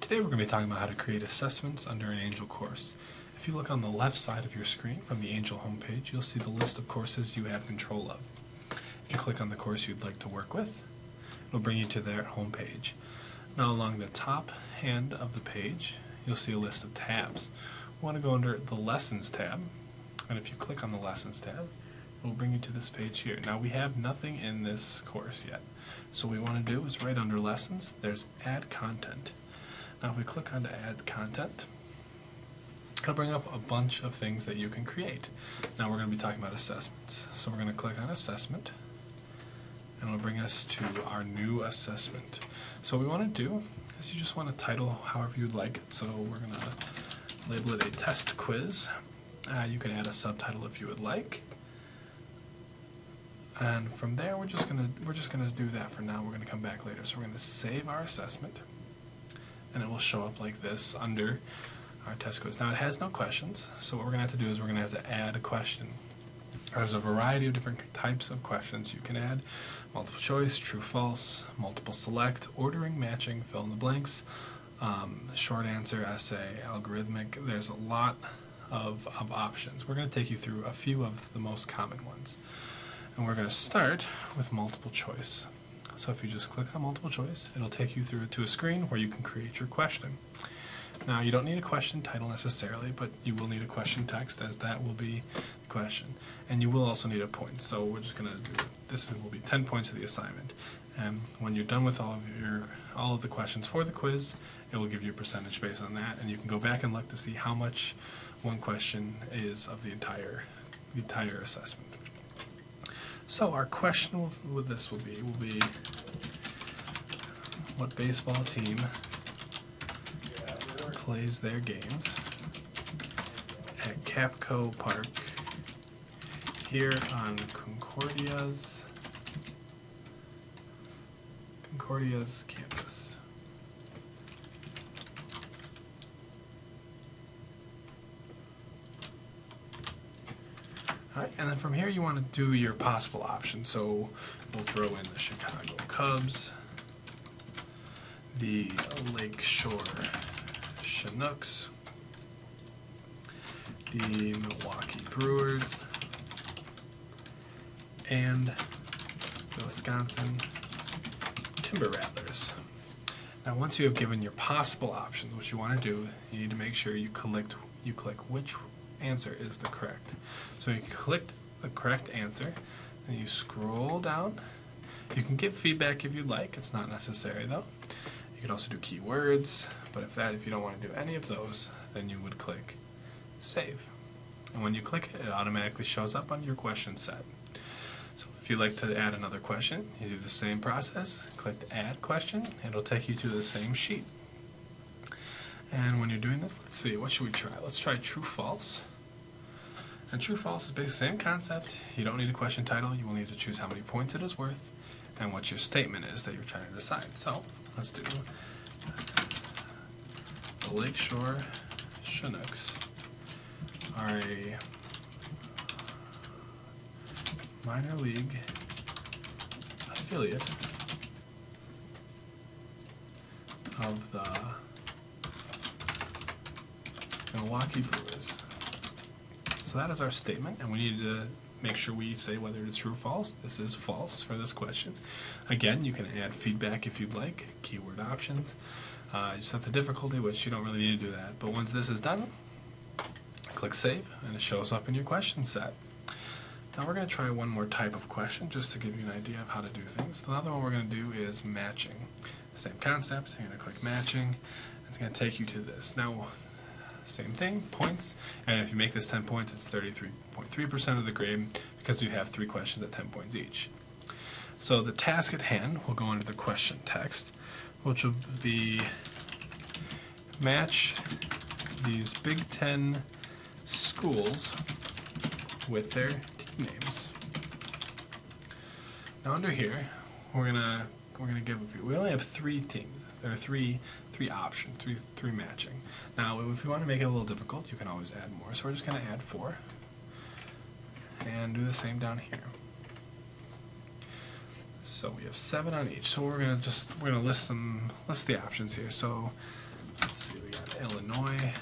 Today we're going to be talking about how to create assessments under an Angel course. If you look on the left side of your screen from the Angel homepage, you'll see the list of courses you have control of. If you click on the course you'd like to work with, it'll bring you to their homepage. Now along the top hand of the page, you'll see a list of tabs. We want to go under the Lessons tab, and if you click on the Lessons tab, it'll bring you to this page here. Now we have nothing in this course yet, so what we want to do is right under Lessons, there's Add Content. Now if we click on to Add Content, it'll bring up a bunch of things that you can create. Now we're going to be talking about assessments. So we're going to click on Assessment, and it'll bring us to our new assessment. So what we want to do is you just want to title however you'd like it. So we're going to label it a test quiz. You can add a subtitle if you would like. And from there we're just gonna do that for now. We're gonna come back later. So we're gonna save our assessment, and it will show up like this under our test quiz. Now it has no questions, so what we're gonna have to do is we're gonna have to add a question. There's a variety of different types of questions you can add: multiple choice, true, false, multiple select, ordering, matching, fill in the blanks, short answer, essay, algorithmic. There's a lot of options. We're gonna take you through a few of the most common ones. And we're going to start with multiple choice. So if you just click on multiple choice, it'll take you through to a screen where you can create your question. Now you don't need a question title necessarily, but you will need a question text, as that will be the question. And you will also need a point. So we're just going to do, this will be 10 points of the assignment. And when you're done with all of the questions for the quiz, it will give you a percentage based on that, and you can go back and look to see how much one question is of the entire assessment. So our question with this will be what baseball team plays their games at Capco Park here on Concordia's campus. Alright, and then from here you want to do your possible options. So we'll throw in the Chicago Cubs, the Lakeshore Chinooks, the Milwaukee Brewers, and the Wisconsin Timber Rattlers. Now once you have given your possible options, what you want to do, you need to make sure you click which answer is the correct. So you click the correct answer, and you scroll down. You can give feedback if you'd like. It's not necessary though. You can also do keywords, but if you don't want to do any of those, then you would click Save. And when you click it, it automatically shows up on your question set. So if you'd like to add another question, you do the same process. Click the Add Question, and it'll take you to the same sheet. And when you're doing this, let's see, what should we try? Let's try true, false. And true, false is basically the same concept. You don't need a question title. You will need to choose how many points it is worth and what your statement is that you're trying to decide. So let's do the Lakeshore Chinooks are a minor league affiliate of the Milwaukee Brewers. So that is our statement, and we need to make sure we say whether it's true or false. This is false for this question. Again, you can add feedback if you'd like, keyword options. You set the difficulty, which you don't really need to do that. But once this is done, click Save, and it shows up in your question set. Now we're going to try one more type of question, just to give you an idea of how to do things. Another one we're going to do is matching. Same concept. You're going to click Matching. It's going to take you to this. Now, same thing, points, and if you make this 10 points, it's 33.3% of the grade, because we have 3 questions at 10 points each. So the task at hand will go into the question text, which will be match these Big Ten schools with their team names. Now under here, we're gonna give. We only have 3 teams. There are three options, three matching. Now, if you want to make it a little difficult, you can always add more. So we're just going to add 4, and do the same down here. So we have 7 on each. So we're gonna list the options here. So Let's see, we got Illinois,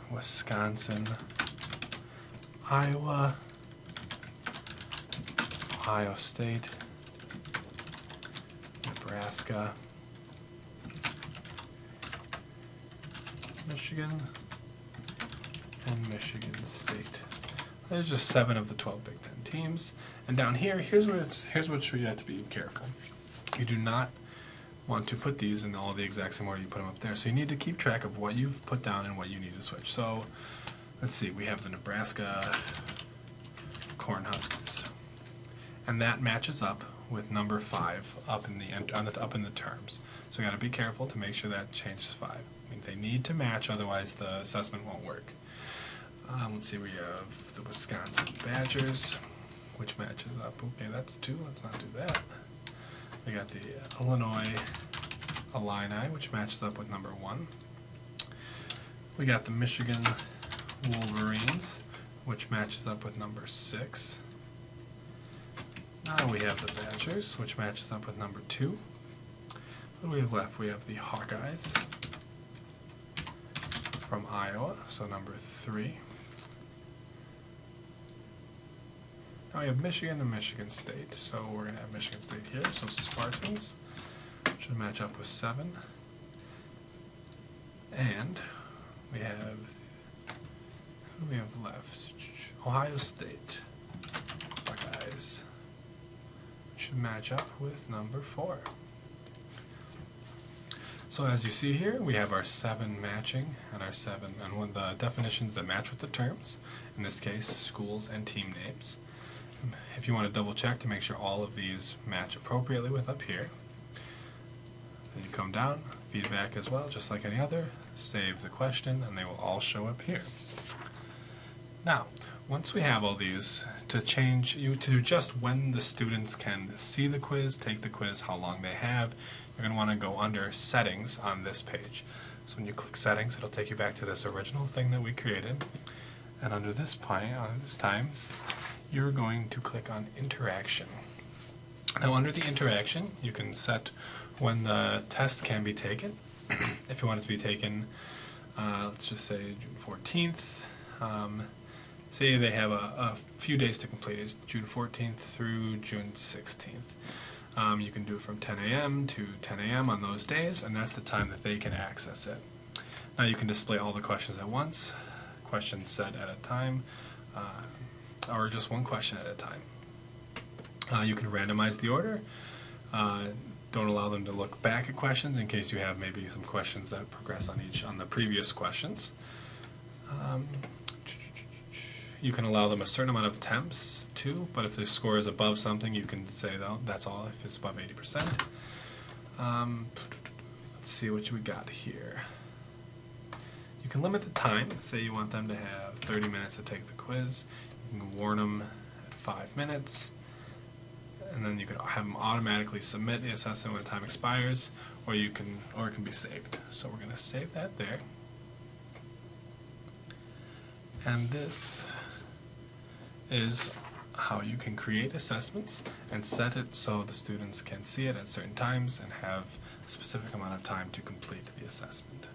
Wisconsin, Iowa, Ohio State, Nebraska, Michigan, and Michigan State. There's just 7 of the 12 Big Ten teams. And down here, here's what you have to be careful. You do not want to put these in all the exact same order you put them up there. So you need to keep track of what you've put down and what you need to switch. So let's see, we have the Nebraska Cornhuskers, and that matches up with number 5 up in the terms. So we got to be careful to make sure that changes 5. I mean, they need to match, otherwise the assessment won't work. Let's see, we have the Wisconsin Badgers, which matches up. Okay, that's 2. Let's not do that. We got the Illinois Illini, which matches up with number 1. We got the Michigan Wolverines, which matches up with number 6. Now we have the Badgers, which matches up with number 2. What do we have left? We have the Hawkeyes from Iowa, so number 3. Now we have Michigan and Michigan State, so we're going to have Michigan State here. So Spartans should match up with 7. And we have, who do we have left? Ohio State Buckeyes should match up with number 4. So as you see here, we have our 7 matching and our 7, and with the definitions that match with the terms, in this case, schools and team names. If you want to double check to make sure all of these match appropriately with up here, then you come down, feedback as well, just like any other, save the question, and they will all show up here. Now, once we have all these, to adjust when the students can see the quiz, take the quiz, how long they have, you're going to want to go under Settings on this page. So when you click Settings, it'll take you back to this original thing that we created. And under this time, you're going to click on Interaction. Now under the Interaction, you can set when the test can be taken. If you want it to be taken, let's just say June 14th. Say they have a few days to complete it, June 14th through June 16th. You can do it from 10 a.m. to 10 a.m. on those days, and that's the time that they can access it. Now you can display all the questions at once, questions set at a time, or just one question at a time. You can randomize the order. Don't allow them to look back at questions in case you have maybe some questions that progress on the previous questions. You can allow them a certain amount of attempts too, but if the score is above something, you can say that's all if it's above 80%. Let's see what we got here. You can limit the time. Say you want them to have 30 minutes to take the quiz. You can warn them at 5 minutes, and then you can have them automatically submit the assessment when the time expires, or it can be saved. So we're going to save that there. And this is how you can create assessments and set it so the students can see it at certain times and have a specific amount of time to complete the assessment.